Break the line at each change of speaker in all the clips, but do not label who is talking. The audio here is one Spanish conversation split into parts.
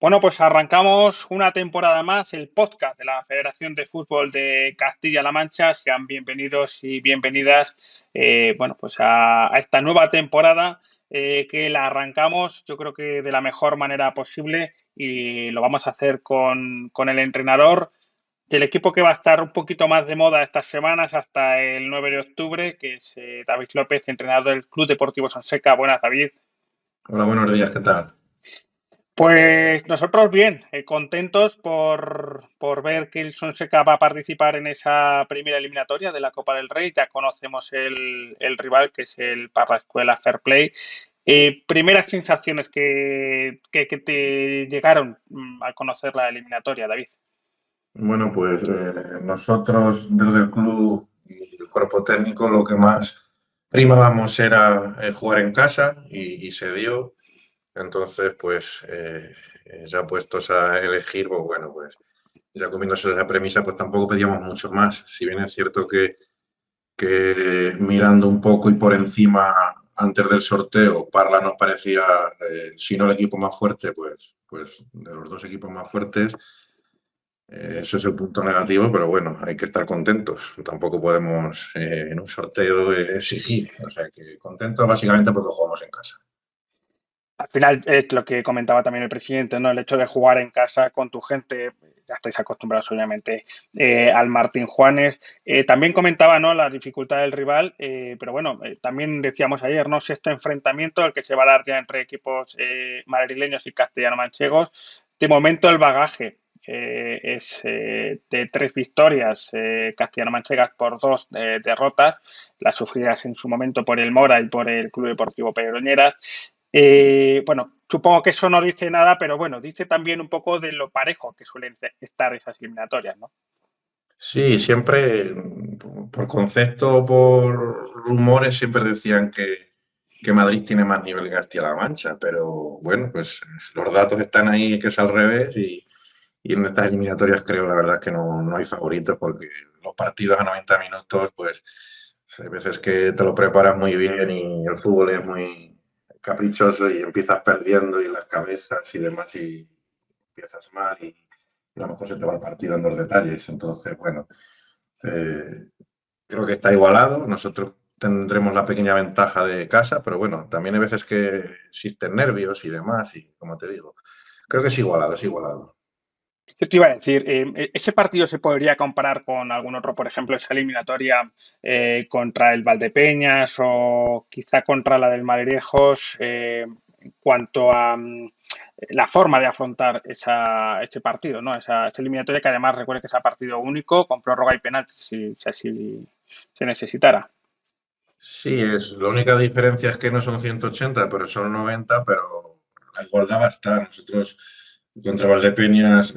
Bueno, pues arrancamos una temporada más, el podcast de la Federación de Fútbol de Castilla-La Mancha. Sean bienvenidos y bienvenidas, pues a esta nueva temporada que la arrancamos, yo creo que de la mejor manera posible y lo vamos a hacer con el entrenador del equipo que va a estar un poquito más de moda estas semanas hasta el 9 de octubre, que es David López, entrenador del Club Deportivo Sonseca. Buenas, David.
Hola, buenos días, ¿qué tal?
Pues nosotros bien, contentos por ver que el Sonseca va a participar en esa primera eliminatoria de la Copa del Rey. Ya conocemos el rival, que es el Parla Escuela Fair Play. Primeras sensaciones que te llegaron al conocer la eliminatoria, David.
Bueno, pues nosotros desde el club y el cuerpo técnico lo que más primábamos era jugar en casa y se dio. Entonces, pues ya puestos a elegir, pues bueno, pues ya comiéndose esa premisa, pues tampoco pedíamos mucho más. Si bien es cierto que mirando un poco y por encima antes del sorteo, Parla nos parecía, si no el equipo más fuerte, pues de los dos equipos más fuertes. Eso es el punto negativo, pero bueno, hay que estar contentos. Tampoco podemos en un sorteo exigir. O sea que contentos básicamente porque jugamos en casa.
Al final es lo que comentaba también el presidente, ¿no? El hecho de jugar en casa con tu gente, ya estáis acostumbrados obviamente al Martín Juanes. También comentaba, ¿no?, la dificultad del rival, pero bueno, también decíamos ayer, ¿no?, sexto enfrentamiento, el que se va a dar ya entre equipos madrileños y castellano-manchegos. De momento el bagaje es de 3 victorias castellano-manchegas por 2 derrotas, las sufridas en su momento por el Mora y por el Club Deportivo Pedroñeras. Bueno, supongo que eso no dice nada, pero bueno, dice también un poco de lo parejo que suelen estar esas eliminatorias, ¿no?
Sí, siempre, por concepto o por rumores, siempre decían que Madrid tiene más nivel que Castilla-La Mancha, pero bueno, pues los datos están ahí, que es al revés, y en estas eliminatorias creo la verdad que no hay favoritos porque los partidos a 90 minutos, pues hay veces que te lo preparas muy bien y el fútbol es muy caprichoso y empiezas perdiendo y las cabezas y demás y empiezas mal y a lo mejor se te va el partido en dos detalles. Entonces, bueno, eh, creo que está igualado. Nosotros tendremos la pequeña ventaja de casa, pero bueno, también hay veces que existen nervios y demás y como te digo, creo que es igualado, es igualado.
¿Qué te iba a decir? ¿Ese partido se podría comparar con algún otro, por ejemplo, esa eliminatoria contra el Valdepeñas o quizá contra la del Madridejos en cuanto a la forma de afrontar ese partido, ¿no? Esa eliminatoria que además recuerde que es a partido único, con prórroga y penalti, si así se necesitara.
Sí, la única diferencia es que no son 180, pero son 90, pero la igualdad va a estar. Nosotros contra Valdepeñas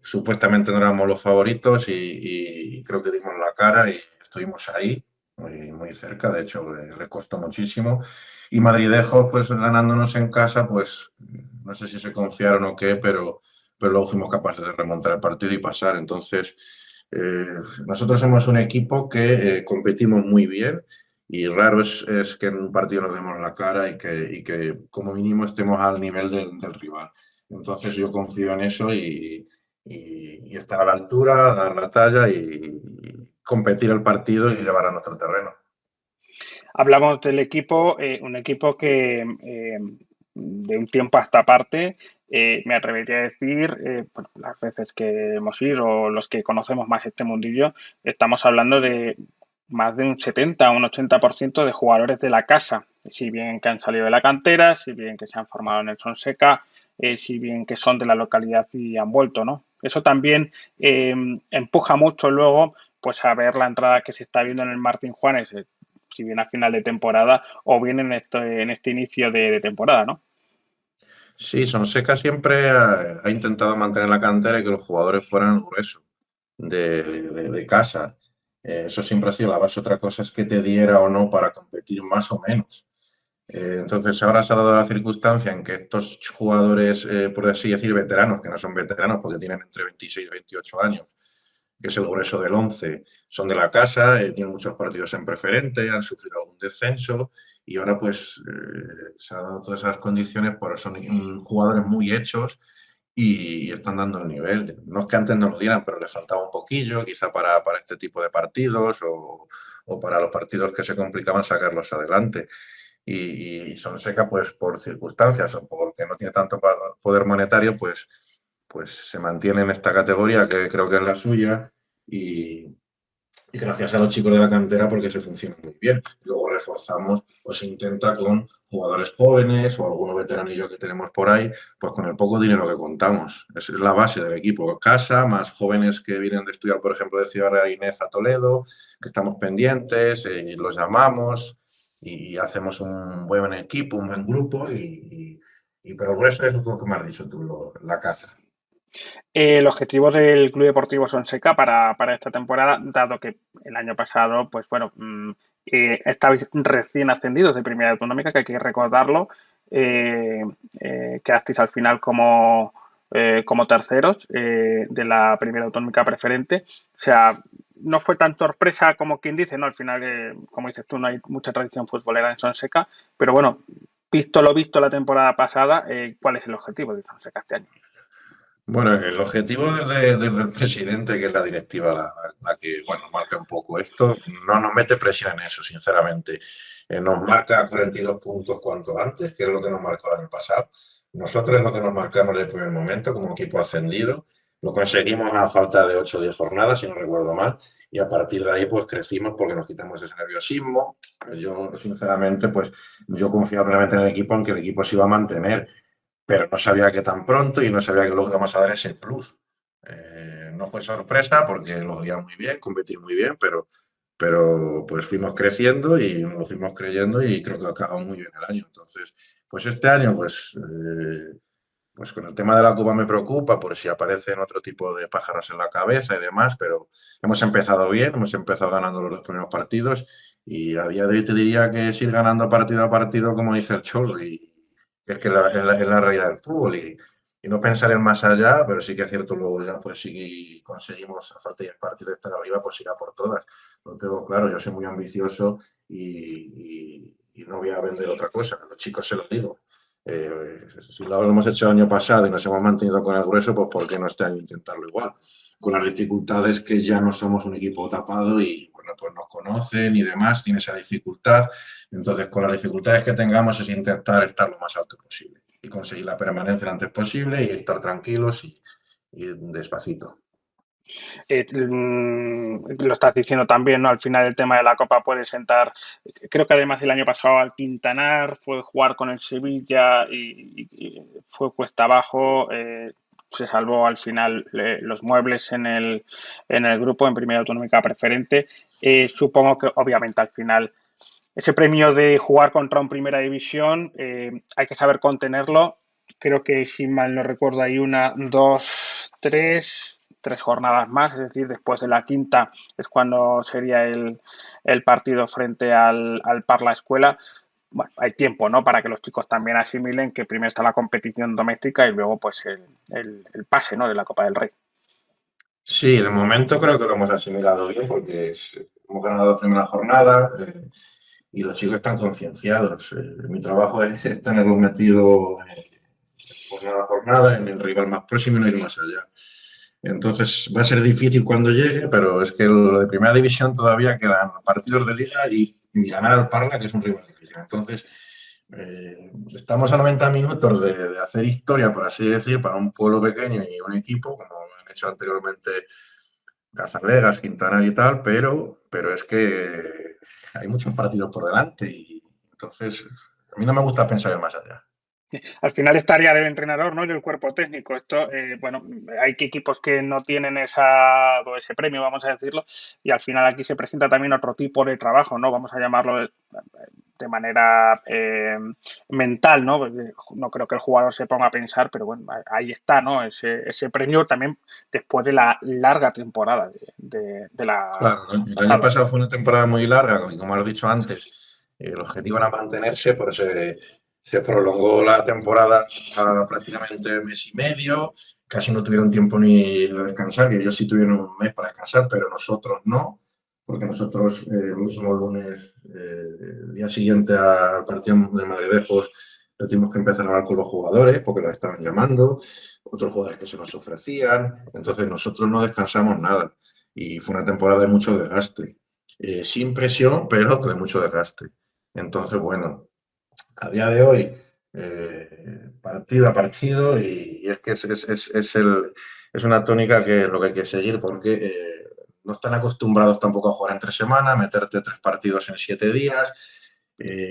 supuestamente no éramos los favoritos y creo que dimos la cara y estuvimos ahí, muy cerca, de hecho les costó muchísimo. Y Madridejos, pues ganándonos en casa, pues no sé si se confiaron o qué, pero luego fuimos capaces de remontar el partido y pasar. Entonces, eh, nosotros somos un equipo que competimos muy bien y raro es que en un partido nos demos la cara y que como mínimo estemos al nivel del rival. Entonces yo confío en eso y estar a la altura, dar la talla y competir el partido y llevar a nuestro terreno.
Hablamos del equipo, un equipo que de un tiempo a esta parte, me atrevería a decir, bueno, las veces que hemos ido, o los que conocemos más este mundillo, estamos hablando de más de un 70 o un 80% de jugadores de la casa, si bien que han salido de la cantera, si bien que se han formado en el Sonseca, si bien que son de la localidad y han vuelto, ¿no? Eso también empuja mucho luego pues a ver la entrada que se está viendo en el Martín Juanes, si bien a final de temporada o bien en este inicio de temporada, ¿no?
Sí, Sonseca siempre ha intentado mantener la cantera y que los jugadores fueran gruesos de casa. Eso siempre ha sido la base. Otra cosa es que te diera o no para competir más o menos. Entonces ahora se ha dado la circunstancia en que estos jugadores, por así decir, veteranos, que no son veteranos porque tienen entre 26 y 28 años, que es el grueso del 11, son de la casa, tienen muchos partidos en preferente, han sufrido algún descenso y ahora pues se han dado todas esas condiciones, por son jugadores muy hechos y están dando el nivel. No es que antes no lo dieran, pero les faltaba un poquillo, quizá para este tipo de partidos o para los partidos que se complicaban sacarlos adelante. Y Sonseca, pues por circunstancias o porque no tiene tanto poder monetario, pues se mantiene en esta categoría que creo que es la suya y, y gracias a los chicos de la cantera porque se funciona muy bien. Luego reforzamos o se intenta con jugadores jóvenes o algunos veteranillos que tenemos por ahí, pues con el poco dinero que contamos. Esa es la base del equipo. Casa, más jóvenes que vienen de estudiar, por ejemplo, de Ciudad de Inés a Toledo, que estamos pendientes, los llamamos y hacemos un buen equipo, un buen grupo pero el grueso es lo que me has dicho tú, la casa.
El objetivo del Club Deportivo Sonseca para esta temporada, dado que el año pasado, pues bueno, estabais recién ascendidos de Primera Autonómica, que hay que recordarlo, eh, quedasteis al final como terceros de la Primera Autonómica Preferente. O sea, no fue tan sorpresa como quien dice, ¿no? Al final, como dices tú, no hay mucha tradición futbolera en Sonseca, pero bueno, visto lo visto la temporada pasada, ¿cuál es el objetivo de Sonseca este año?
Bueno, el objetivo desde el presidente, que es la directiva la que, bueno, marca un poco esto, no nos mete presión en eso, sinceramente. Nos marca 42 puntos cuanto antes, que es lo que nos marcó el año pasado. Nosotros es lo que nos marcamos en el primer momento como equipo ascendido. Lo conseguimos a falta de 8 o 10 jornadas, si no recuerdo mal, y a partir de ahí pues crecimos porque nos quitamos ese nerviosismo. Yo, sinceramente, pues yo confiaba plenamente en el equipo, en que el equipo se iba a mantener, pero no sabía que tan pronto y no sabía que luego íbamos a dar ese plus. No fue sorpresa porque lo veía muy bien, competí muy bien, pero pues fuimos creciendo y nos lo fuimos creyendo y creo que acabó muy bien el año. Entonces, pues este año, pues con el tema de la Copa me preocupa por si aparecen otro tipo de pájaros en la cabeza y demás, pero hemos empezado bien, hemos empezado ganando los dos primeros partidos y a día de hoy te diría que es ir ganando partido a partido, como dice el Cholo, y es que es la realidad del fútbol y no pensar en más allá, pero sí que es cierto, luego ya pues si conseguimos a falta de 10 partidos estar arriba, pues irá por todas. Lo tengo claro, yo soy muy ambicioso y no voy a vender otra cosa, a los chicos se lo digo. Si lo hemos hecho el año pasado y nos hemos mantenido con el grueso, pues ¿por qué no este año intentarlo igual? Con las dificultades que ya no somos un equipo tapado y bueno, pues nos conocen y demás, tiene esa dificultad. Entonces, con las dificultades que tengamos es intentar estar lo más alto posible y conseguir la permanencia lo antes posible y estar tranquilos y despacito.
Lo estás diciendo también, ¿no? Al final el tema de la Copa puede sentar. Creo que además el año pasado al Quintanar fue jugar con el Sevilla y fue cuesta abajo. Se salvó al final los muebles en el grupo en Primera Autonómica Preferente. Supongo que obviamente al final ese premio de jugar contra un Primera División hay que saber contenerlo. Creo que si mal no recuerdo hay una, dos, tres jornadas más, es decir, después de la quinta es cuando sería el partido frente al Parla Escuela. Bueno, hay tiempo, ¿no? Para que los chicos también asimilen que primero está la competición doméstica y luego pues el pase, ¿no? De la Copa del Rey.
Sí, de momento creo que lo hemos asimilado bien porque hemos ganado la primera jornada y los chicos están concienciados. Mi trabajo es tenerlos metidos jornada a jornada en el rival más próximo y no ir más allá. Entonces va a ser difícil cuando llegue, pero es que lo de primera división todavía quedan partidos de liga y ganar al Parla, que es un rival difícil. Entonces, estamos a 90 minutos de hacer historia, por así decir, para un pueblo pequeño y un equipo, como han hecho anteriormente Casalegas, Quintana y tal, pero es que hay muchos partidos por delante y entonces a mí no me gusta pensar en más allá.
Al final es tarea del entrenador, ¿no? Y del cuerpo técnico. Esto, bueno, hay equipos que no tienen ese premio, vamos a decirlo, y al final aquí se presenta también otro tipo de trabajo, ¿no? Vamos a llamarlo de manera mental, ¿no? No creo que el jugador se ponga a pensar, pero bueno, ahí está, ¿no? Ese premio también después de la larga temporada de la
Claro, ¿no? El año
pasada.
pasado fue una temporada muy larga y como has dicho antes, el objetivo era mantenerse, pero se prolongó la temporada a prácticamente mes y medio, casi no tuvieron tiempo ni de descansar, que ellos sí tuvieron un mes para descansar, pero nosotros no, porque nosotros el mismo lunes, día siguiente al partido de Madridejos, lo tuvimos que empezar a hablar con los jugadores porque los estaban llamando, otros jugadores que se nos ofrecían, entonces nosotros no descansamos nada y fue una temporada de mucho desgaste, sin presión, pero de mucho desgaste. Entonces, bueno, a día de hoy, partido a partido, y es que es una tónica que es lo que hay que seguir porque no están acostumbrados tampoco a jugar entre semana, a meterte 3 partidos en 7 días.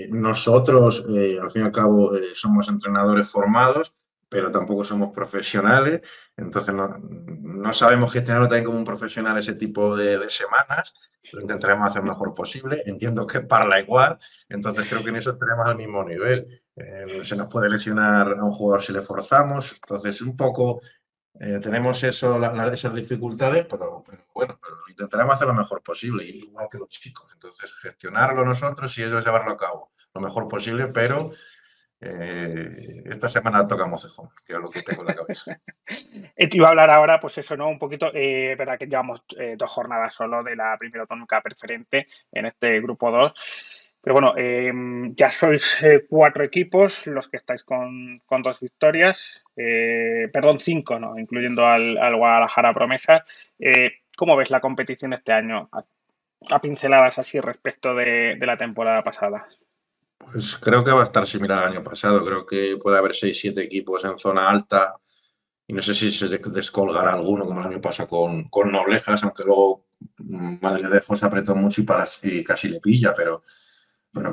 Nosotros, al fin y al cabo, somos entrenadores formados, pero tampoco somos profesionales, entonces no sabemos gestionarlo también como un profesional ese tipo de semanas. Lo intentaremos hacer lo mejor posible. Entiendo que para la igual, entonces creo que en eso estaremos al mismo nivel. Se nos puede lesionar a un jugador si le forzamos, entonces un poco tenemos eso, esas dificultades, pero bueno, pero intentaremos hacer lo mejor posible, igual que los chicos. Entonces, gestionarlo nosotros y ellos llevarlo a cabo lo mejor posible, pero esta semana tocamos cejón, que es lo que tengo en la cabeza.
Te iba a hablar ahora, pues eso, ¿no? Un poquito, verdad que llevamos 2 jornadas solo de la primera autonómica preferente en este grupo 2. Pero bueno, ya sois 4 equipos los que estáis con 2 victorias, perdón, 5, ¿no? Incluyendo al Guadalajara Promesas. ¿Cómo ves la competición este año? A pinceladas así respecto de la temporada pasada.
Pues creo que va a estar similar al año pasado. Creo que puede haber 6 7 equipos en zona alta y no sé si se descolgará alguno como el año pasado con Noblejas, aunque luego Madridejos se apretó mucho y casi le pilla, pero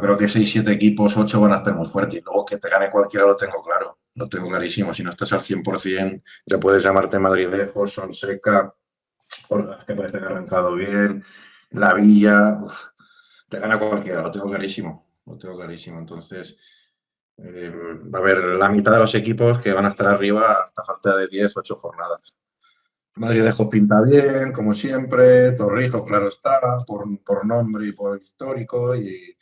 creo que 6 7 equipos, 8 van a estar muy fuertes. Y luego que te gane cualquiera lo tengo claro, lo tengo clarísimo. Si no estás al 100%, ya puedes llamarte Madridejos, Sonseca, Orgaz, que parece que ha arrancado bien, La Villa, uf, te gana cualquiera, lo tengo clarísimo. Lo tengo clarísimo. Entonces, va a haber la mitad de los equipos que van a estar arriba hasta falta de 10 8 jornadas. Madridejos pinta bien, como siempre. Torrijos, claro está, por nombre y por histórico. Y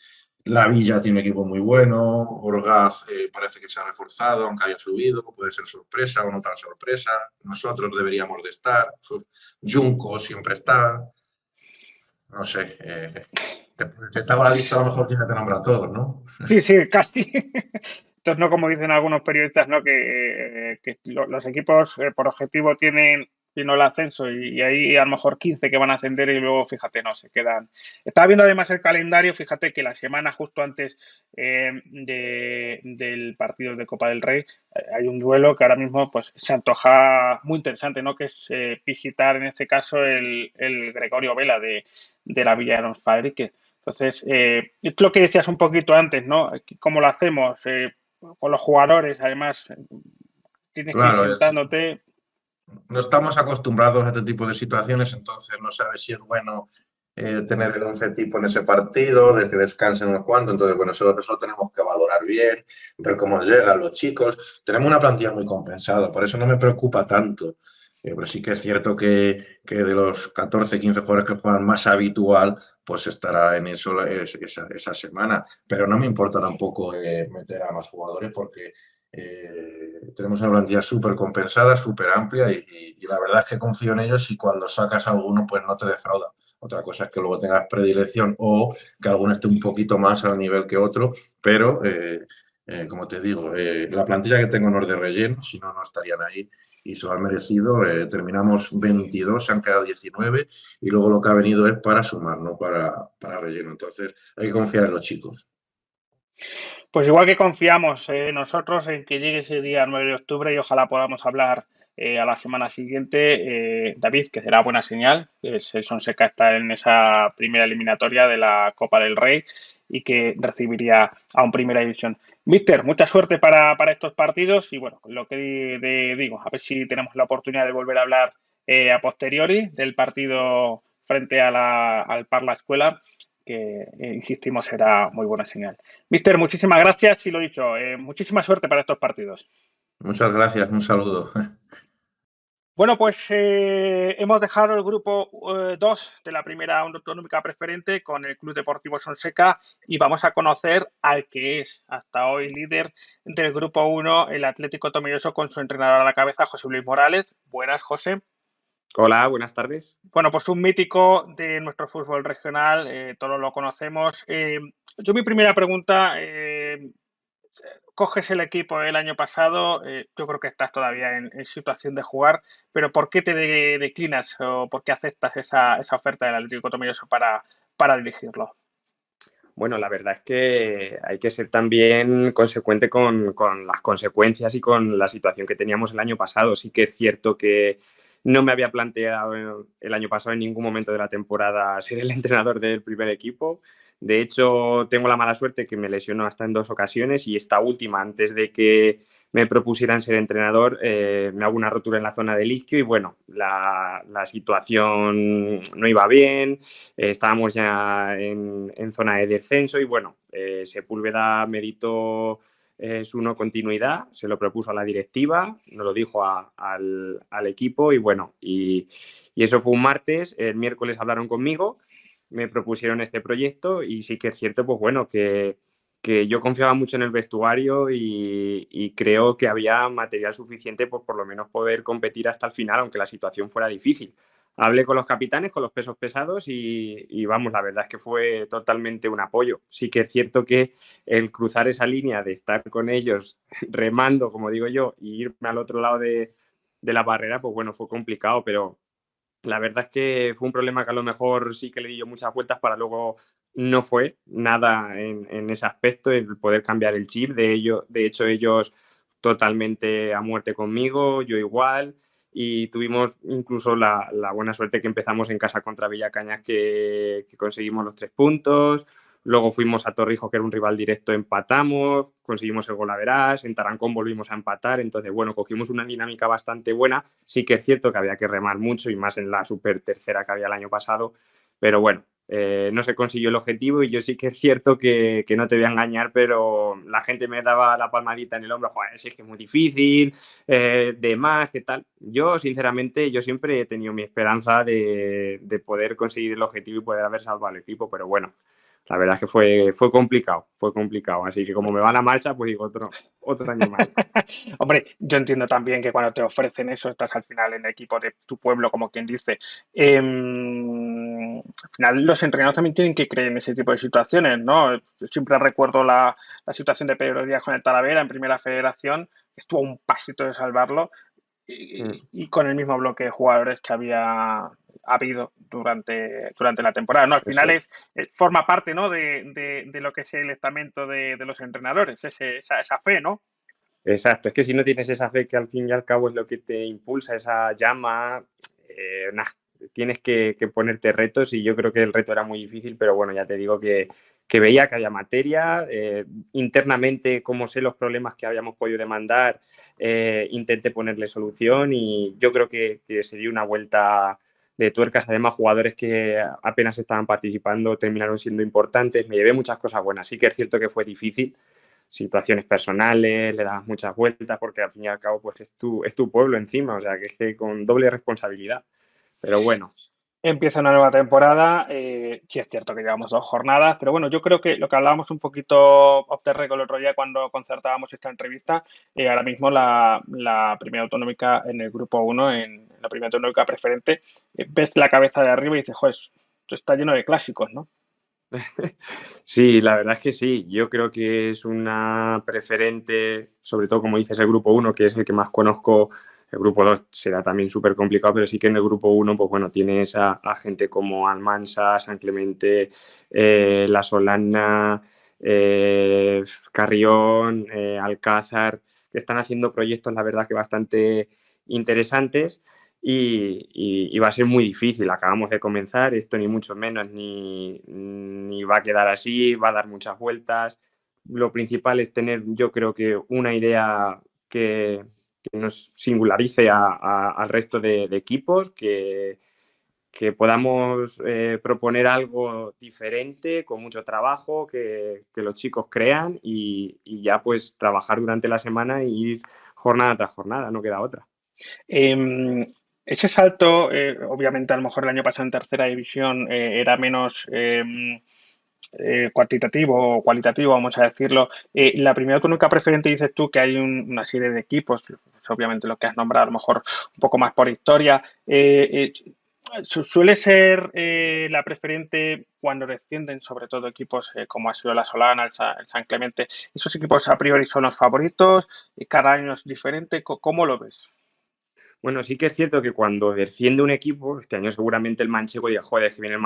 La Villa tiene equipo muy bueno. Orgaz parece que se ha reforzado, aunque haya subido. Puede ser sorpresa o no tan sorpresa. Nosotros deberíamos de estar. Junco siempre está. No sé. Te hago la lista, a lo mejor que ya te nombra a todos, ¿no?
Sí, sí, casi. Entonces, no como dicen algunos periodistas, ¿no? Que los equipos por objetivo tienen no el ascenso y hay a lo mejor 15 que van a ascender y luego, fíjate, no, se quedan. Estaba viendo además el calendario, fíjate que la semana justo antes del partido de Copa del Rey hay un duelo que ahora mismo pues se antoja muy interesante, ¿no? Que es visitar en este caso el Gregorio Vela de la Villa de los Fadriques. Entonces, es lo que decías un poquito antes, ¿no? ¿Cómo lo hacemos? Con los jugadores, además, tienes que ir
Claro,
sentándote.
no estamos acostumbrados a este tipo de situaciones, entonces no sabes si es bueno tener el 11 tipo en ese partido, de que descansen unos cuantos, entonces bueno, eso lo tenemos que valorar bien, ver cómo llegan los chicos. Tenemos una plantilla muy compensada, por eso no me preocupa tanto. Pero sí que es cierto que de los 14 15 jugadores que juegan más habitual, pues estará en eso esa semana. Pero no me importa tampoco meter a más jugadores porque tenemos una plantilla súper compensada, súper amplia y la verdad es que confío en ellos y cuando sacas a alguno pues no te defrauda. Otra cosa es que luego tengas predilección o que alguno esté un poquito más al nivel que otro, pero como te digo, la plantilla que tengo no es de relleno, si no, no estarían ahí y se lo han merecido. Terminamos 22, se han quedado 19 y luego lo que ha venido es para sumar, no para relleno. Entonces hay que confiar en los chicos.
Pues igual que confiamos nosotros en que llegue ese día 9 de octubre y ojalá podamos hablar a la semana siguiente, David, que será buena señal, que el Sonseca está en esa primera eliminatoria de la Copa del Rey y que recibiría a un Primera División. Mister, mucha suerte para estos partidos y bueno, lo que digo, a ver si tenemos la oportunidad de volver a hablar a posteriori del partido frente al Parla Escuela, que insistimos será muy buena señal. Mister, muchísimas gracias y lo dicho, muchísima suerte para estos partidos.
Muchas gracias, un saludo.
Bueno, pues hemos dejado el grupo 2 de la primera autonómica preferente con el Club Deportivo Sonseca y vamos a conocer al que es hasta hoy líder del grupo 1, el Atlético Tomelloso, con su entrenador a la cabeza, José Luis Morales. Buenas, José.
Hola, buenas tardes.
Bueno, pues un mítico de nuestro fútbol regional, todos lo conocemos. Yo mi primera pregunta coges el equipo el año pasado, yo creo que estás todavía en situación de jugar, pero ¿por qué te declinas o por qué aceptas esa oferta del Atlético Tomelloso para dirigirlo?
Bueno, la verdad es que hay que ser también consecuente con las consecuencias y con la situación que teníamos el año pasado. Sí que es cierto que no me había planteado el año pasado en ningún momento de la temporada ser el entrenador del primer equipo. De hecho, tengo la mala suerte que me lesionó hasta en 2 ocasiones y esta última, antes de que me propusieran ser entrenador, me hago una rotura en la zona del isquio y bueno, la situación no iba bien. Estábamos ya en zona de descenso y bueno, Sepúlveda meditó su no continuidad, se lo propuso a la directiva, nos lo dijo al equipo y bueno, y eso fue un martes. El miércoles hablaron conmigo, me propusieron este proyecto y sí que es cierto, pues bueno, que yo confiaba mucho en el vestuario y creo que había material suficiente, pues por lo menos poder competir hasta el final, aunque la situación fuera difícil. Hablé con los capitanes, con los pesos pesados y vamos, la verdad es que fue totalmente un apoyo. Sí que es cierto que el cruzar esa línea de estar con ellos remando, como digo yo, y irme al otro lado de la barrera, pues bueno, fue complicado, pero la verdad es que fue un problema que a lo mejor sí que le di yo muchas vueltas para luego no fue nada en ese aspecto, el poder cambiar el chip. De hecho, ellos totalmente a muerte conmigo, yo igual. Y tuvimos incluso la buena suerte que empezamos en casa contra Villacañas, que conseguimos los 3 puntos. Luego fuimos a Torrijos, que era un rival directo, empatamos, conseguimos el golaveras, en Tarancón volvimos a empatar, entonces bueno, cogimos una dinámica bastante buena. Sí que es cierto que había que remar mucho y más en la super tercera que había el año pasado, pero bueno, no se consiguió el objetivo y yo sí que es cierto que no te voy a engañar, pero la gente me daba la palmadita en el hombro, joder, sí, es que es muy difícil, de más, ¿qué tal? Yo sinceramente, yo siempre he tenido mi esperanza de poder conseguir el objetivo y poder haber salvado al equipo, pero bueno, la verdad es que fue complicado. Así que como me va la marcha, pues digo otro año más.
Hombre, yo entiendo también que cuando te ofrecen eso, estás al final en el equipo de tu pueblo, como quien dice. Al final, los entrenadores también tienen que creer en ese tipo de situaciones, ¿no? Yo siempre recuerdo la situación de Pedro Díaz con el Talavera en Primera Federación, que estuvo a un pasito de salvarlo,
Mm,
y con el mismo bloque de jugadores que había habido durante la temporada, ¿no? Al
eso
final
es.
forma parte, ¿no? De lo que es el estamento de los entrenadores, esa fe, ¿no?
Exacto, es que si no tienes esa fe que al fin y al cabo es lo que te impulsa, esa llama, nah, tienes que ponerte retos y yo creo que el reto era muy difícil, pero bueno, ya te digo que veía que había materia, internamente como sé los problemas que habíamos podido demandar, intenté ponerle solución y yo creo que se dio una vuelta de tuercas. Además, jugadores que apenas estaban participando terminaron siendo importantes, me llevé muchas cosas buenas, sí que es cierto que fue difícil, situaciones personales, le das muchas vueltas porque al fin y al cabo pues es tu pueblo encima, o sea que es que con doble responsabilidad. Pero bueno,
Empieza una nueva temporada, sí es cierto que llevamos 2 jornadas, pero bueno, yo creo que lo que hablábamos un poquito off the record el otro día cuando concertábamos esta entrevista, ahora mismo la primera autonómica en el grupo 1, en la primera autonómica preferente, ves la cabeza de arriba y dices, joder, esto está lleno de clásicos, ¿no?
sí, la verdad es que sí, yo creo que es una preferente, sobre todo como dices el grupo uno que es el que más conozco. El grupo 2 será también súper complicado, pero sí que en el grupo uno pues bueno, tienes a gente como Almansa, San Clemente, La Solana, Carrión, Alcázar, que están haciendo proyectos, la verdad, que bastante interesantes y va a ser muy difícil. Acabamos de comenzar, esto ni mucho menos, ni va a quedar así, va a dar muchas vueltas. Lo principal es tener, yo creo que una idea que nos singularice al resto de equipos, que podamos proponer algo diferente, con mucho trabajo, que los chicos crean y ya pues trabajar durante la semana y ir jornada tras jornada, no queda otra.
Em, ese salto, obviamente a lo mejor el año pasado en tercera división era menos cuantitativo o cualitativo, vamos a decirlo. La primera autonómica preferente dices tú que hay una serie de equipos, pues, obviamente lo que has nombrado a lo mejor un poco más por historia. Suele ser la preferente cuando descienden, sobre todo equipos como ha sido la Solana, el San Clemente. ¿Esos equipos a priori son los favoritos? ¿Y cada año es diferente? ¿Cómo lo ves?
Bueno, sí que es cierto que cuando desciende un equipo, este año seguramente el Manchego diga, joder, es que viene el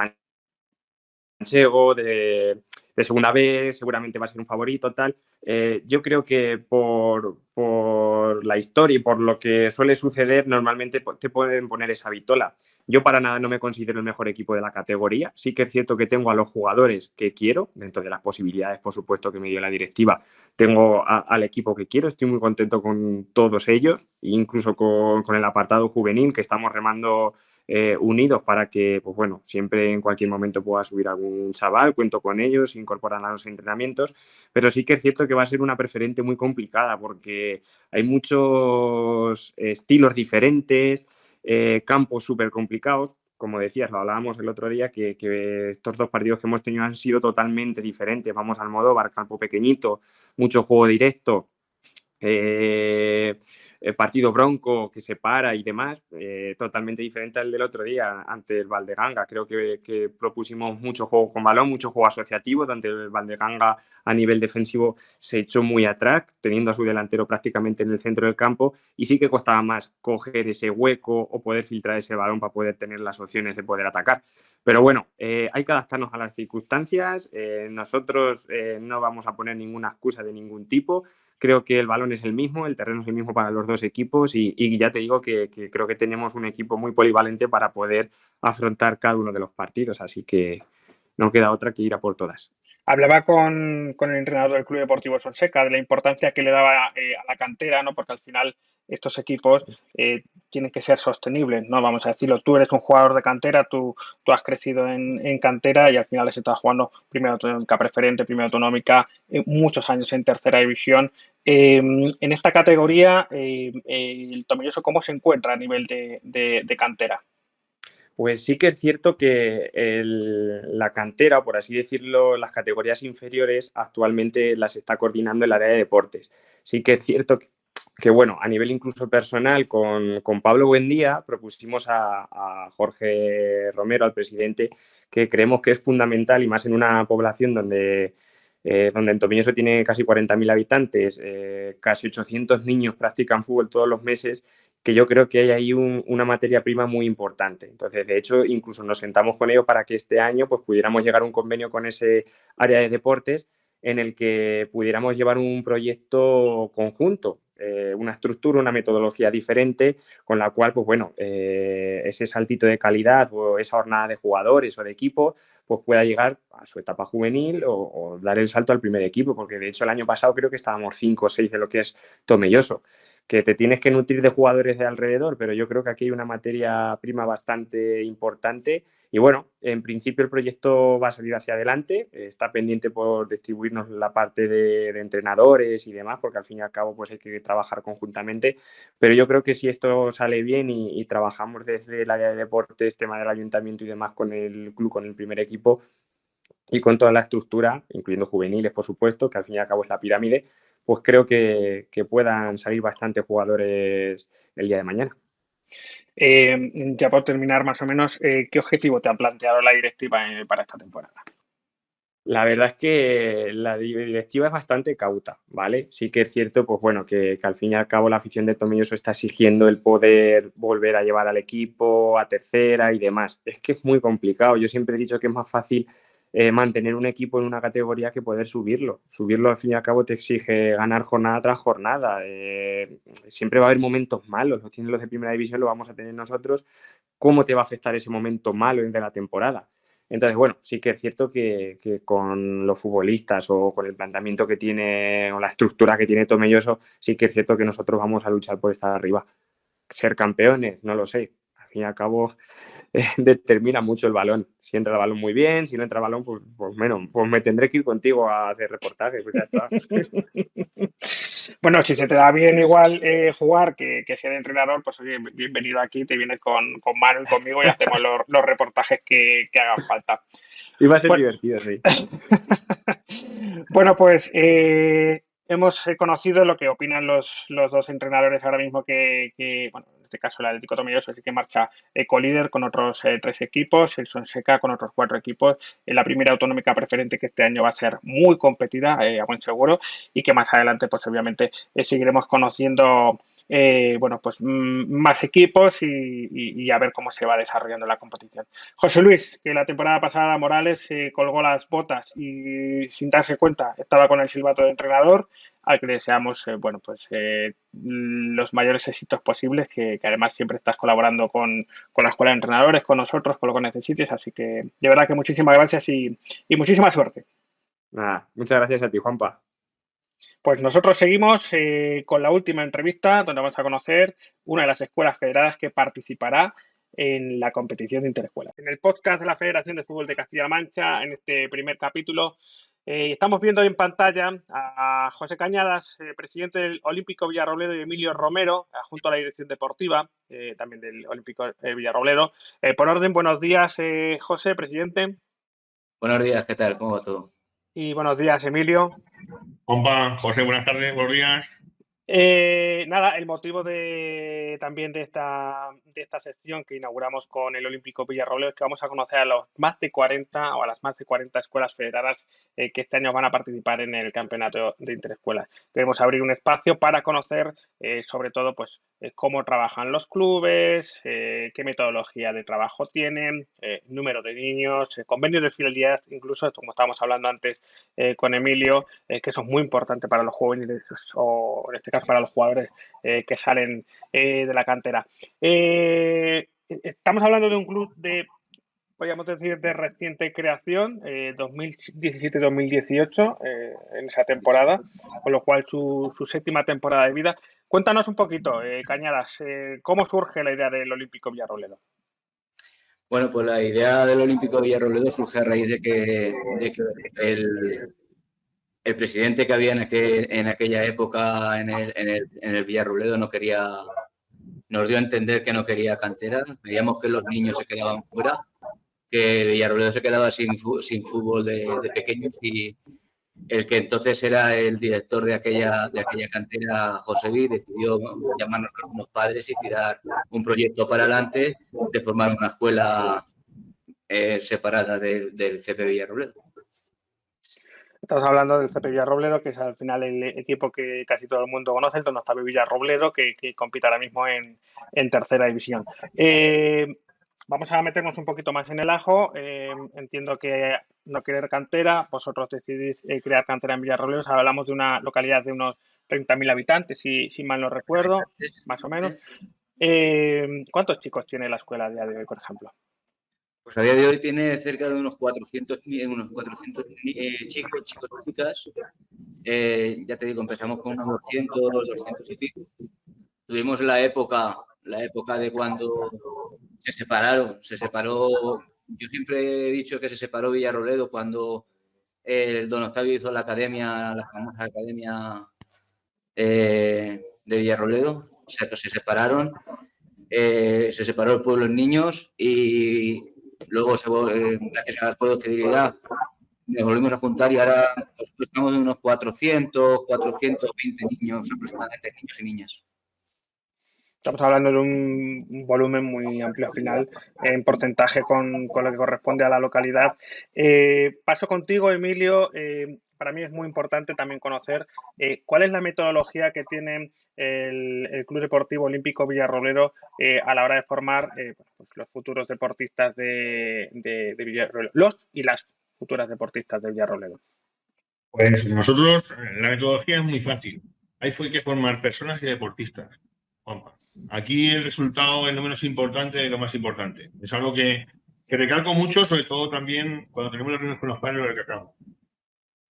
Manchego de segunda vez, seguramente va a ser un favorito, tal. Yo creo que por la historia y por lo que suele suceder, normalmente te pueden poner esa vitola. Yo para nada no me considero el mejor equipo de la categoría. Sí que es cierto que tengo a los jugadores que quiero, dentro de las posibilidades, por supuesto, que me dio la directiva. Tengo al equipo que quiero, estoy muy contento con todos ellos, incluso con el apartado juvenil, que estamos remando unidos para que, pues bueno, siempre en cualquier momento pueda subir algún chaval, cuento con ellos, se incorporan a los entrenamientos, pero sí que es cierto que va a ser una preferente muy complicada porque hay muchos estilos diferentes, campos súper complicados. Como decías, lo hablábamos el otro día, que estos dos partidos que hemos tenido han sido totalmente diferentes. Vamos al Almodóvar, campo pequeñito, mucho juego directo, el partido bronco que se para y demás, totalmente diferente al del otro día ante el Valdeganga. Creo que propusimos mucho juego con balón, mucho juego asociativo, donde el Valdeganga a nivel defensivo se echó muy atrás, teniendo a su delantero prácticamente en el centro del campo, y sí que costaba más coger ese hueco o poder filtrar ese balón para poder tener las opciones de poder atacar. Pero bueno, hay que adaptarnos a las circunstancias. Nosotros no vamos a poner ninguna excusa de ningún tipo. Creo que el balón es el mismo, el terreno es el mismo para los dos equipos y ya te digo que creo que tenemos un equipo muy polivalente para poder afrontar cada uno de los partidos, así que no queda otra que ir a por todas.
Hablaba con el entrenador del Club Deportivo Sonseca de la importancia que le daba a la cantera, ¿no? Porque al final estos equipos tienen que ser sostenibles, ¿no? Vamos a decirlo, tú eres un jugador de cantera, tú has crecido en cantera y al final has estado jugando primero autonómica preferente, primero autonómica, muchos años en tercera división. En esta categoría, el Tomelloso, ¿cómo se encuentra a nivel de cantera?
Pues sí que es cierto que la cantera, por así decirlo, las categorías inferiores actualmente las está coordinando el área de deportes. Sí que es cierto que bueno, a nivel incluso personal, con Pablo Buendía propusimos a Jorge Romero, al presidente, que creemos que es fundamental y más en una población donde en Tomelloso tiene casi 40.000 habitantes, casi 800 niños practican fútbol todos los meses, que yo creo que hay ahí una materia prima muy importante. Entonces, de hecho, incluso nos sentamos con ellos para que este año pues, pudiéramos llegar a un convenio con ese área de deportes en el que pudiéramos llevar un proyecto conjunto, una estructura, una metodología diferente, con la cual, pues bueno, ese saltito de calidad o esa jornada de jugadores o de equipo, pues pueda llegar a su etapa juvenil o dar el salto al primer equipo, porque de hecho el año pasado creo que estábamos 5 o 6 de lo que es Tomelloso, que te tienes que nutrir de jugadores de alrededor, pero yo creo que aquí hay una materia prima bastante importante y bueno, en principio el proyecto va a salir hacia adelante, está pendiente por distribuirnos la parte de entrenadores y demás, porque al fin y al cabo pues hay que trabajar conjuntamente, pero yo creo que si esto sale bien y trabajamos desde el área de deportes, tema del ayuntamiento y demás con el club, con el primer equipo y con toda la estructura, incluyendo juveniles por supuesto, que al fin y al cabo es la pirámide, pues creo que puedan salir bastantes jugadores el día de mañana.
Ya por terminar, más o menos, ¿qué objetivo te ha planteado la directiva para esta temporada?
La verdad es que la directiva es bastante cauta, ¿vale? Sí que es cierto, pues bueno, que al fin y al cabo la afición de Tomelloso está exigiendo el poder volver a llevar al equipo a tercera y demás. Es que es muy complicado. Yo siempre he dicho que es más fácil mantener un equipo en una categoría que poder subirlo. Subirlo al fin y al cabo te exige ganar jornada tras jornada. Siempre va a haber momentos malos. Los tienen los de primera división, lo vamos a tener nosotros. ¿Cómo te va a afectar ese momento malo de la temporada? Entonces, bueno, sí que es cierto que con los futbolistas o con el planteamiento que tiene o la estructura que tiene Tomelloso, sí que es cierto que nosotros vamos a luchar por estar arriba. Ser campeones, no lo sé. Al fin y al cabo, determina mucho el balón. Si entra el balón muy bien, si no entra el balón, pues menos. Pues me tendré que ir contigo a hacer reportajes, pues ya está.
Bueno, si se te da bien igual jugar que ser entrenador, pues oye, bienvenido aquí, te vienes con Manu y conmigo y hacemos los reportajes que hagan falta.
Iba a ser
Bueno,
divertido, sí.
bueno, pues hemos conocido lo que opinan los dos entrenadores ahora mismo bueno, este caso el Atlético Tomelloso sí que marcha colíder con otros 3 equipos, el Sonseca con otros 4 equipos, en la primera autonómica preferente que este año va a ser muy competida, a buen seguro, y que más adelante pues obviamente seguiremos conociendo bueno, pues más equipos y a ver cómo se va desarrollando la competición. José Luis, que la temporada pasada Morales colgó las botas y sin darse cuenta estaba con el silbato de entrenador, al que le deseamos bueno, pues, los mayores éxitos posibles, que además siempre estás colaborando con la Escuela de Entrenadores, con nosotros, con lo que necesites, así que de verdad que muchísimas gracias y muchísima suerte.
Nada, muchas gracias a ti, Juanpa.
Pues nosotros seguimos con la última entrevista, donde vamos a conocer una de las escuelas federadas que participará en la competición de interescuelas. En el podcast de la Federación de Fútbol de Castilla-La Mancha, en este primer capítulo, estamos viendo en pantalla a José Cañadas, presidente del Olímpico Villarrobledo, y Emilio Romero, junto a la dirección deportiva, también del Olímpico Villarrobledo. Por orden, buenos días, José, presidente.
Buenos días, ¿qué tal? ¿Cómo va todo?
Y buenos días, Emilio.
Compa, José, buenas tardes, buenos días.
Nada, el motivo también de esta sección que inauguramos con el Olímpico Villarrobledo es que vamos a conocer a los más de 40 o a las más de 40 escuelas federadas que este año van a participar en el campeonato de interescuelas. Queremos abrir un espacio para conocer sobre todo pues cómo trabajan los clubes, qué metodología de trabajo tienen, número de niños, convenios de fidelidad, incluso como estábamos hablando antes con Emilio, que eso es muy importante para los jóvenes o en este caso para los jugadores que salen de la cantera. Estamos hablando de un club podríamos decir, de reciente creación, 2017-2018, en esa temporada, con lo cual su séptima temporada de vida. Cuéntanos un poquito, Cañadas, ¿cómo surge la idea del Olímpico Villarrobledo?
Bueno, pues la idea del Olímpico Villarrobledo surge a raíz de que el presidente que había en aquella época en el Villarrobledo nos dio a entender que no quería cantera. Veíamos que los niños se quedaban fuera, que Villarrobledo se quedaba sin fútbol de pequeños, y el que entonces era el director de aquella cantera, José Luis, decidió llamarnos a algunos padres y tirar un proyecto para adelante de formar una escuela separada del CP Villarrobledo.
Estamos hablando del CP Villarrobledo, que es al final el equipo que casi todo el mundo conoce, el Donostabio Villarrobledo, que compite ahora mismo en tercera división. Vamos a meternos un poquito más en el ajo. Entiendo que no querer cantera, vosotros decidís crear cantera en Villarrobledo. Hablamos de una localidad de unos 30.000 habitantes, si mal no recuerdo, más o menos. ¿Cuántos chicos tiene la escuela a día de hoy, por ejemplo?
Pues a día de hoy tiene cerca de unos 400 chicos, chicas. Ya te digo, empezamos con unos 200 y pico. Tuvimos la época de cuando se separaron. Se separó, yo siempre he dicho que se separó Villarrobledo cuando el Don Octavio hizo la famosa academia de Villarrobledo. O sea, que se separaron, se separó el pueblo en niños y luego, gracias al acuerdo de fidelidad, nos volvimos a juntar y ahora estamos en unos 420 niños, aproximadamente, niños y niñas.
Estamos hablando de un volumen muy amplio al final, en porcentaje con lo que corresponde a la localidad. Paso contigo, Emilio. Para mí es muy importante también conocer cuál es la metodología que tiene el Club Deportivo Olímpico Villarrobledo a la hora de formar pues los futuros deportistas de Villarrobledo, los y las futuras deportistas de Villarrobledo.
Pues nosotros, la metodología es muy fácil. Ahí fue que formar personas y deportistas, Juanpa. Aquí el resultado es lo menos importante de lo más importante. Es algo que recalco mucho, sobre todo también cuando tenemos las reuniones con los padres, lo recalcamos.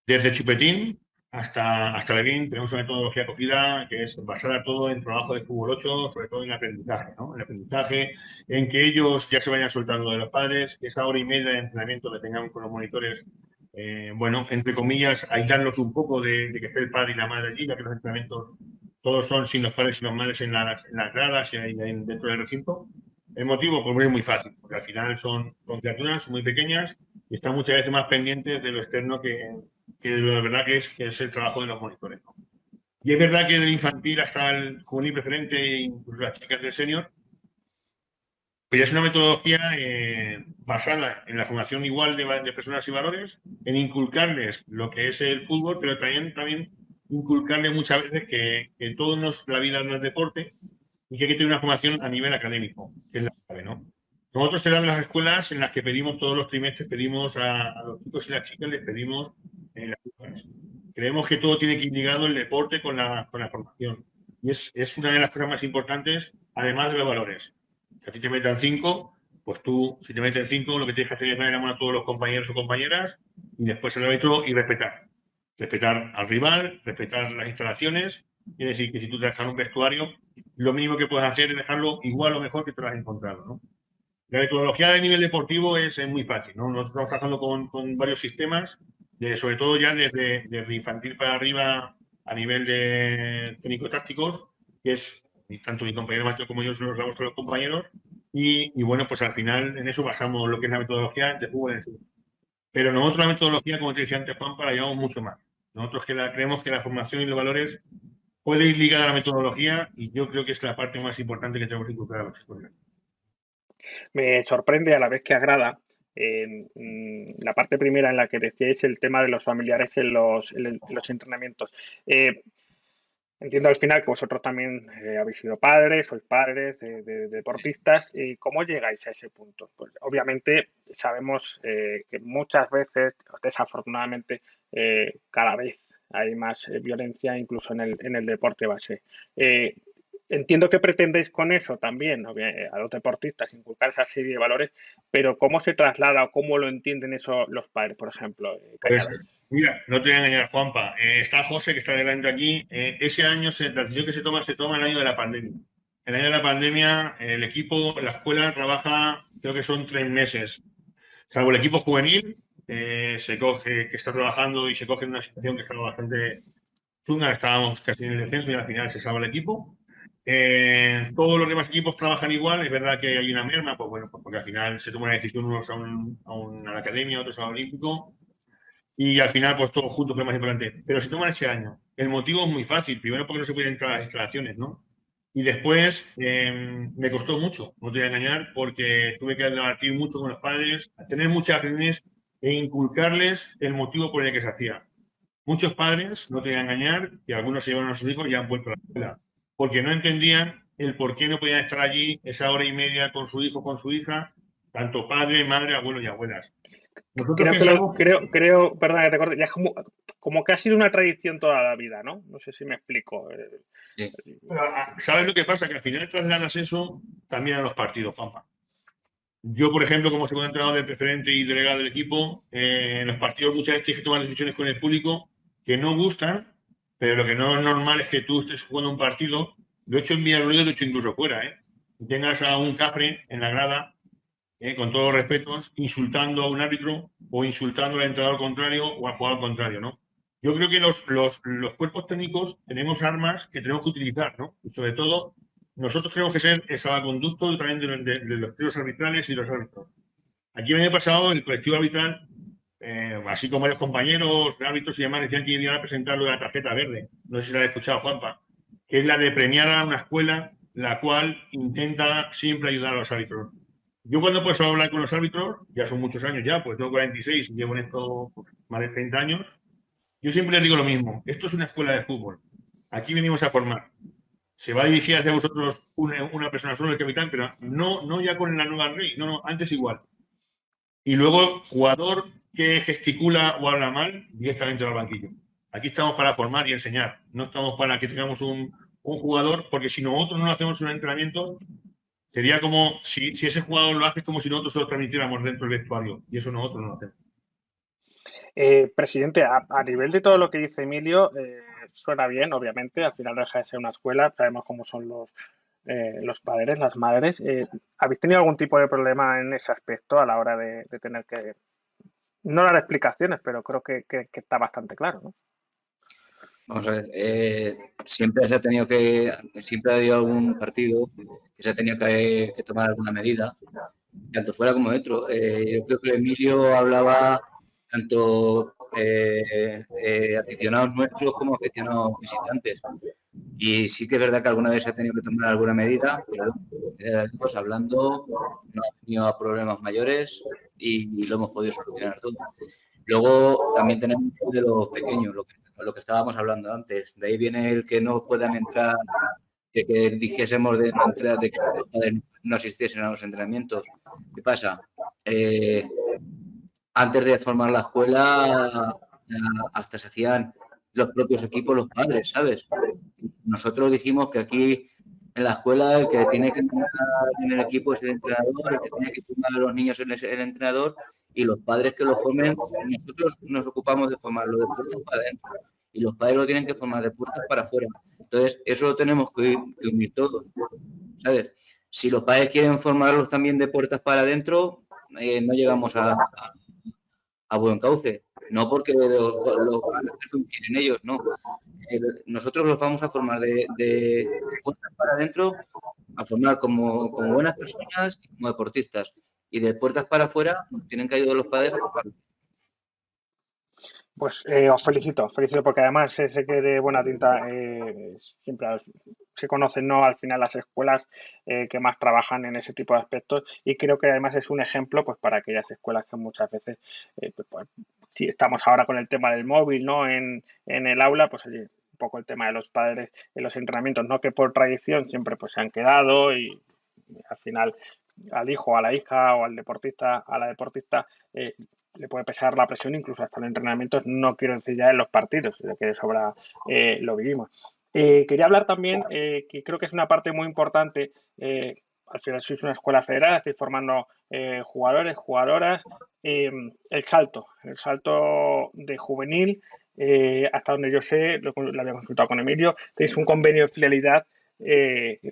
Desde Chupetín hasta Levín tenemos una metodología acogida que es basada todo en trabajo de fútbol 8, sobre todo en aprendizaje, ¿no? El aprendizaje, en que ellos ya se vayan soltando de los padres, esa hora y media de entrenamiento que tengan con los monitores, bueno, entre comillas, aislarlos un poco de que esté el padre y la madre allí, ya que los entrenamientos todos son sin los padres y las madres en las gradas y dentro del recinto. El motivo, pues es muy fácil, porque al final son criaturas muy pequeñas y están muchas veces más pendientes de lo externo que de la verdad que es el trabajo de los monitores, ¿no? Y es verdad que del infantil hasta el juvenil preferente e incluso las chicas del senior, pero es una metodología basada en la formación igual de personas y valores, en inculcarles lo que es el fútbol, pero también inculcarles muchas veces que todo la vida no es deporte y que hay que tener una formación a nivel académico, que es la clave, ¿no? Nosotros serán las escuelas en las que pedimos todos los trimestres, pedimos a los chicos y las chicas, les pedimos las escuelas. Creemos que todo tiene que ir ligado el deporte con la formación. Y es una de las cosas más importantes, además de los valores. Si a ti te meten 5, pues tú, si te meten 5, lo que tienes que hacer es dar la mano a todos los compañeros o compañeras y después el árbitro y respetar. Respetar al rival, respetar las instalaciones. Quiere decir que si tú te dejas un vestuario, lo mínimo que puedes hacer es dejarlo igual o mejor que te lo has encontrado, ¿no? La metodología de nivel deportivo es muy fácil, ¿no? Nosotros estamos trabajando con varios sistemas, sobre todo ya desde infantil para arriba a nivel de técnico-tácticos, que es tanto mi compañero Mateo como yo nos damos a los compañeros, y bueno, pues al final en eso basamos lo que es la metodología de fútbol en sí. Pero nosotros la metodología, como te decía antes, Juan, la llevamos mucho más. Nosotros creemos que la formación y los valores puede ir ligada a la metodología y yo creo que es la parte más importante que tenemos que inculcar a los estudiantes.
Me sorprende a la vez que agrada la parte primera en la que decíais el tema de los familiares en los entrenamientos. Entiendo al final que vosotros también habéis sido padres, sois padres de deportistas. ¿Y cómo llegáis a ese punto? Pues obviamente sabemos que muchas veces, desafortunadamente, cada vez hay más violencia incluso en el deporte base. Entiendo que pretendéis con eso también, ¿no? A los deportistas inculcar esa serie de valores, pero ¿cómo se traslada o cómo lo entienden eso los padres, por ejemplo,
Pues,
Cañada?
mira, no te voy a engañar, Juanpa. Está José, que está delante aquí. Ese año, la decisión que se toma el año de la pandemia. El año de la pandemia, el equipo, la escuela trabaja, creo que son 3 meses. Salvo el equipo juvenil, se coge, que está trabajando y se coge en una situación que estaba bastante chunga. Estábamos casi en el descenso y al final se salva el equipo. Todos los demás equipos trabajan igual. Es verdad que hay una merma, pues bueno, pues porque al final se toma una decisión, unos a la academia, otros al olímpico. Y al final, pues todos juntos fue más importante. Pero se toman ese año. El motivo es muy fácil. Primero porque no se pueden entrar a las instalaciones, ¿no? Y después me costó mucho, no te voy a engañar, porque tuve que debatir mucho con los padres, tener muchas reuniones e inculcarles el motivo por el que se hacía. Muchos padres, no te voy a engañar, que algunos se llevaron a sus hijos y han vuelto a la escuela, porque no entendían el por qué no podían estar allí esa hora y media con su hijo, con su hija, tanto padre, madre, abuelos y abuelas. Nosotros pensamos...
Creo, perdona que te corte, ya es como que ha sido una tradición toda la vida, ¿no? No sé si me explico.
Sí.
¿Sabes lo que pasa? Que al final trasladas eso también a los partidos, Juanpa. Yo, por ejemplo, como segundo entrenador del preferente y delegado del equipo, en los partidos muchas veces tienes que tomar decisiones con el público que no gustan, pero lo que no es normal es que tú estés jugando un partido, lo he hecho en Villarreal, lo he hecho incluso fuera, y tengas a un cafre en la grada, con todos los respetos, insultando a un árbitro o insultando al entrenador contrario o al jugador contrario, ¿no? Yo creo que los cuerpos técnicos tenemos armas que tenemos que utilizar, ¿no? Y sobre todo, nosotros tenemos que ser el salvaconducto también de los tiros arbitrales y los árbitros. Aquí el año pasado el colectivo arbitral, así como varios compañeros, árbitros y demás, decían que iban a presentar lo de la tarjeta verde. No sé si la has escuchado, Juanpa, que es la de premiar a una escuela la cual intenta siempre ayudar a los árbitros. Yo cuando puedo hablar con los árbitros, ya son muchos años ya, pues tengo 46 y llevo en esto más de 30 años, yo siempre les digo lo mismo, esto es una escuela de fútbol, aquí venimos a formar. Se va a dirigir hacia vosotros una persona solo, el capitán, pero no ya con la nueva ley, no, antes igual. Y luego, jugador que gesticula o habla mal, directamente al banquillo. Aquí estamos para formar y enseñar, no estamos para que tengamos un jugador, porque si nosotros no hacemos un entrenamiento, sería como si ese jugador lo hace como si nosotros lo transmitiéramos dentro del vestuario, y eso nosotros no lo hacemos.
Presidente, a nivel de todo lo que dice Emilio, suena bien, obviamente, al final deja de ser una escuela, sabemos cómo son los padres, las madres. ¿Habéis tenido algún tipo de problema en ese aspecto a la hora de tener que, no dar explicaciones, pero creo que está bastante claro, ¿no?
Vamos a ver, siempre ha habido algún partido que se ha tenido que tomar alguna medida, tanto fuera como dentro. Yo creo que Emilio hablaba tanto aficionados nuestros como aficionados visitantes. Y sí que es verdad que alguna vez se ha tenido que tomar alguna medida, pero estamos hablando, no ha tenido problemas mayores y lo hemos podido solucionar todo. Luego también tenemos de los pequeños, lo que estábamos hablando antes. De ahí viene el que no puedan entrar, que dijésemos de no entrar, de que los padres no asistiesen a los entrenamientos. ¿Qué pasa? Antes de formar la escuela, hasta se hacían los propios equipos los padres, ¿sabes? Nosotros dijimos que aquí en la escuela el que tiene que entrenar en el equipo es el entrenador, el que tiene que formar a los niños es el entrenador y los padres que los formen, nosotros nos ocupamos de formarlo de puertas para adentro y los padres lo tienen que formar de puertas para afuera. Entonces, eso lo tenemos que unir todos, ¿sabes? Si los padres quieren formarlos también de puertas para adentro, no llegamos a buen cauce. No porque lo van a hacer como quieren ellos, no. Nosotros los vamos a formar de puertas para adentro, a formar como buenas personas y como deportistas. Y de puertas para afuera nos tienen que ayudar los padres a formarlos.
Pues os felicito porque además sé que de buena tinta siempre se conocen, ¿no? Al final las escuelas que más trabajan en ese tipo de aspectos y creo que además es un ejemplo pues para aquellas escuelas que muchas veces pues, si estamos ahora con el tema del móvil, ¿no? En el aula, pues oye, un poco el tema de los padres en los entrenamientos, ¿no? Que por tradición siempre pues se han quedado y al final al hijo, a la hija o al deportista, a la deportista le puede pesar la presión incluso hasta los entrenamientos, no quiero decir ya en los partidos, de que de sobra lo vivimos. Quería hablar también, que creo que es una parte muy importante, al final sois una escuela federal, estáis formando jugadores, jugadoras, el salto de juvenil, hasta donde yo sé, lo había consultado con Emilio, tenéis un convenio de fidelidad,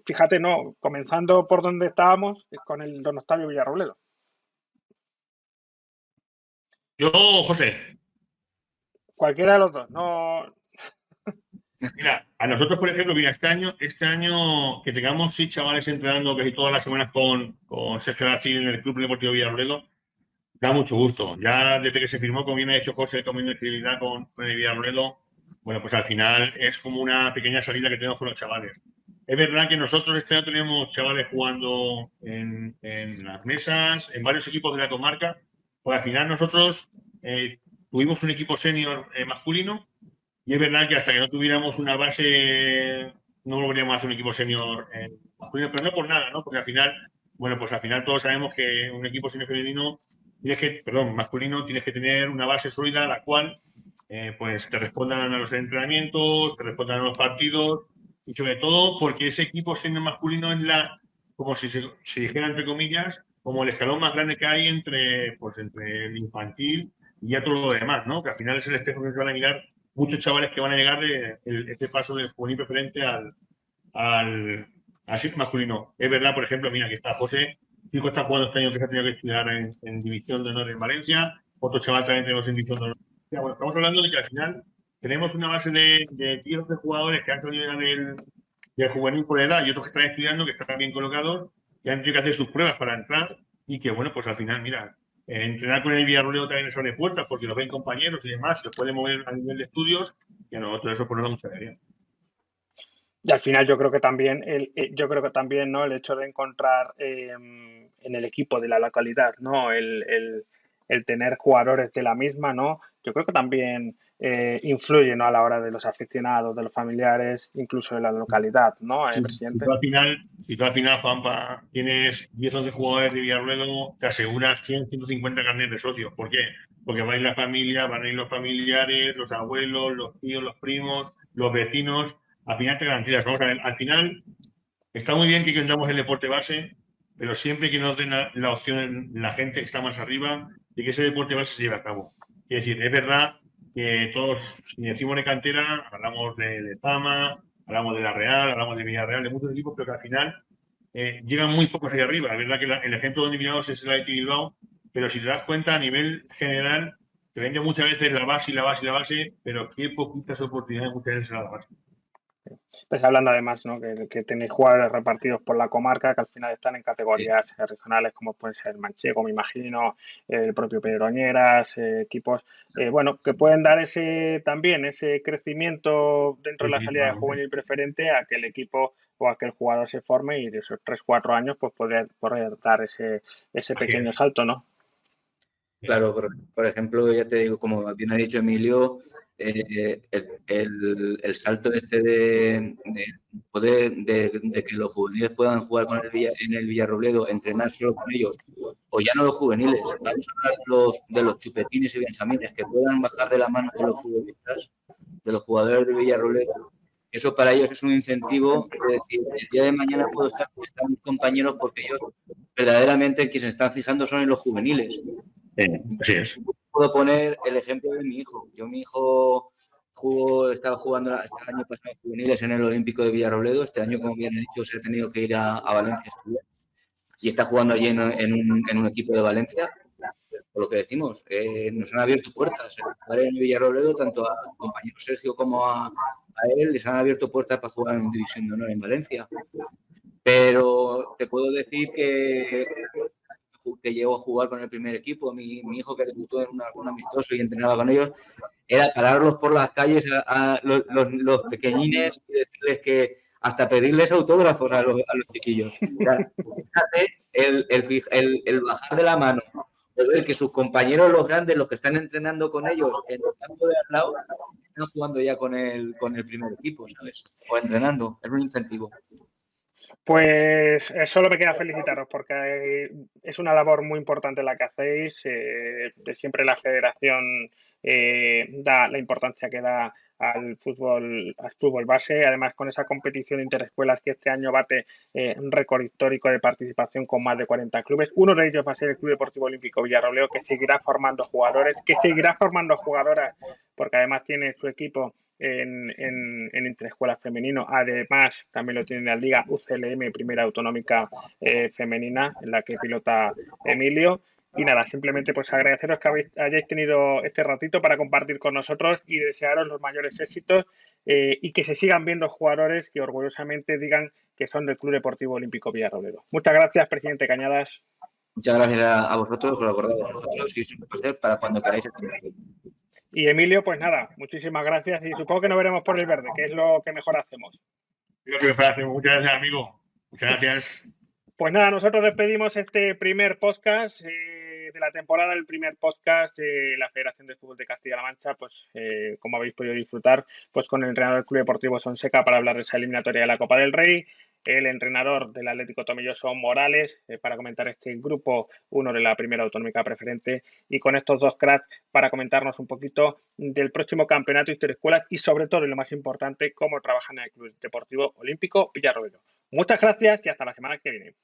fíjate, ¿no? Comenzando por donde estábamos, con el don Octavio Villarrobledo.
Yo, José.
Cualquiera de los dos, no.
Mira, a nosotros, por ejemplo, mira, este año que tengamos 6 chavales entrenando casi todas las semanas con Sergio García en el Club Deportivo Villarrobledo, da mucho gusto. Ya desde que se firmó, como bien ha dicho José, con mi fidelidad con el Villarrobledo, bueno, pues al final es como una pequeña salida que tenemos con los chavales. Es verdad que nosotros este año tenemos chavales jugando en las mesas, en varios equipos de la comarca, pues al final nosotros tuvimos un equipo senior masculino. Y es verdad que hasta que no tuviéramos una base, no volveríamos a hacer un equipo senior masculino, pero no por nada, ¿no? Porque al final, bueno, pues al final todos sabemos que un equipo senior femenino, masculino, tienes que tener una base sólida, la cual, pues te respondan a los entrenamientos, te respondan a los partidos, y sobre todo porque ese equipo senior masculino es como si se dijera entre comillas, como el escalón más grande que hay entre el infantil y ya todo lo demás, ¿no? Que al final es el espejo que se van a mirar muchos chavales que van a llegar de este paso del juvenil preferente al SIF masculino. Es verdad, por ejemplo, mira, que está José, Chico está jugando este año que se ha tenido que estudiar en División de Honor en Valencia, otro chaval también tenemos en División de Honor. Bueno, estamos hablando de que al final tenemos una base de 10 jugadores que han salido del juvenil por edad y otros que están estudiando, que están bien colocados, que han tenido que hacer sus pruebas para entrar y que, bueno, pues al final, mira, entrenar con el Villarrobledo también les abre puertas porque los ven compañeros y demás, se puede mover a nivel de estudios y a nosotros eso pues nos da mucha alegría.
Y al final yo creo que también, ¿no? El hecho de encontrar en el equipo de la localidad, ¿no? El tener jugadores de la misma, ¿no? Yo creo que también influye, ¿no? A la hora de los aficionados, de los familiares, incluso de la localidad, ¿no? Presidente.
Si tú al final, Juanpa, tienes 10 o 11 jugadores de Villarrobledo, te aseguras 100, 150 carnets de socios. ¿Por qué? Porque va a ir la familia, van a ir los familiares, los abuelos, los tíos, los primos, los vecinos. Al final te garantizas. Vamos a ver, al final está muy bien que intentamos el deporte base, pero siempre que nos den la opción la gente que está más arriba de que ese deporte base se lleve a cabo. Es decir, es verdad que todos, si decimos de cantera, hablamos de Lezama, hablamos de La Real, hablamos de Villarreal, de muchos equipos, pero que al final llegan muy pocos ahí arriba. Es verdad que el ejemplo donde miramos es el Athletic Bilbao, pero si te das cuenta a nivel general, te vende muchas veces la base y la base y la base, pero qué poquitas oportunidades muchas veces a la base.
Estáis hablando además, ¿no? que tenéis jugadores repartidos por la comarca que al final están en categorías regionales como pueden ser el Manchego, me imagino, el propio Pedroñeras, equipos, bueno, que pueden dar también ese crecimiento dentro de la salida de juvenil preferente a que el equipo o a que el jugador se forme y de esos 3-4 años pues poder dar ese pequeño salto, ¿no?
Claro, por ejemplo, ya te digo, como bien ha dicho Emilio, el salto este de poder de que los juveniles puedan jugar en el Villarrobledo, entrenar solo con ellos, o ya no los juveniles, vamos a hablar de los chupetines y benjamines, que puedan bajar de la mano de los futbolistas, de los jugadores de Villarrobledo. Eso para ellos es un incentivo de decir, el día de mañana puedo estar con mis compañeros porque ellos verdaderamente quienes se están fijando son en los juveniles.
Así es.
Puedo poner el ejemplo de mi hijo. Mi hijo estaba jugando el año pasado en juveniles en el Olímpico de Villarrobledo. Este año, como bien he dicho, se ha tenido que ir a Valencia a estudiar. Y está jugando allí en un equipo de Valencia. Por lo que decimos, nos han abierto puertas. En Villarrobledo, tanto a compañero Sergio como a él, les han abierto puertas para jugar en División de Honor en Valencia. Pero te puedo decir que llegó a jugar con el primer equipo, mi hijo que debutó en un amistoso y entrenaba con ellos, era pararlos por las calles a los pequeñines y decirles que hasta pedirles autógrafos a los chiquillos. El bajar de la mano, el ver que sus compañeros, los grandes, los que están entrenando con ellos en el campo de al lado, están jugando ya con el primer equipo, ¿sabes? O entrenando, es un incentivo.
Pues solo me queda felicitaros porque es una labor muy importante la que hacéis. Siempre la federación da la importancia que da al fútbol base, además con esa competición interescuelas que este año bate un récord histórico de participación con más de 40 clubes. Uno de ellos va a ser el Club Deportivo Olímpico Villarrobledo, que seguirá formando jugadores, que seguirá formando jugadoras, porque además tiene su equipo en interescuelas femenino. Además, también lo tiene la Liga UCLM, primera autonómica femenina, en la que pilota Emilio. Y nada, simplemente pues agradeceros que hayáis tenido este ratito para compartir con nosotros y desearos los mayores éxitos y que se sigan viendo jugadores que orgullosamente digan que son del Club Deportivo Olímpico Villarrobledo. Muchas gracias, presidente Cañadas.
Muchas gracias a vosotros por acordaros de nosotros y es un placer para cuando queráis.
Y Emilio, pues nada, muchísimas gracias y supongo que nos veremos por el verde, que es lo que mejor hacemos.
Muchas gracias, amigo. Muchas gracias.
Pues nada, nosotros despedimos este primer podcast de la temporada, el primer podcast de la Federación de Fútbol de Castilla-La Mancha, pues como habéis podido disfrutar, pues con el entrenador del Club Deportivo Sonseca para hablar de esa eliminatoria de la Copa del Rey, el entrenador del Atlético Tomelloso Morales para comentar este grupo 1 de la primera autonómica preferente y con estos dos cracks para comentarnos un poquito del próximo campeonato interescuelas y sobre todo, y lo más importante, cómo trabajan en el Club Deportivo Olímpico Villarrobledo. Muchas gracias y hasta la semana que viene.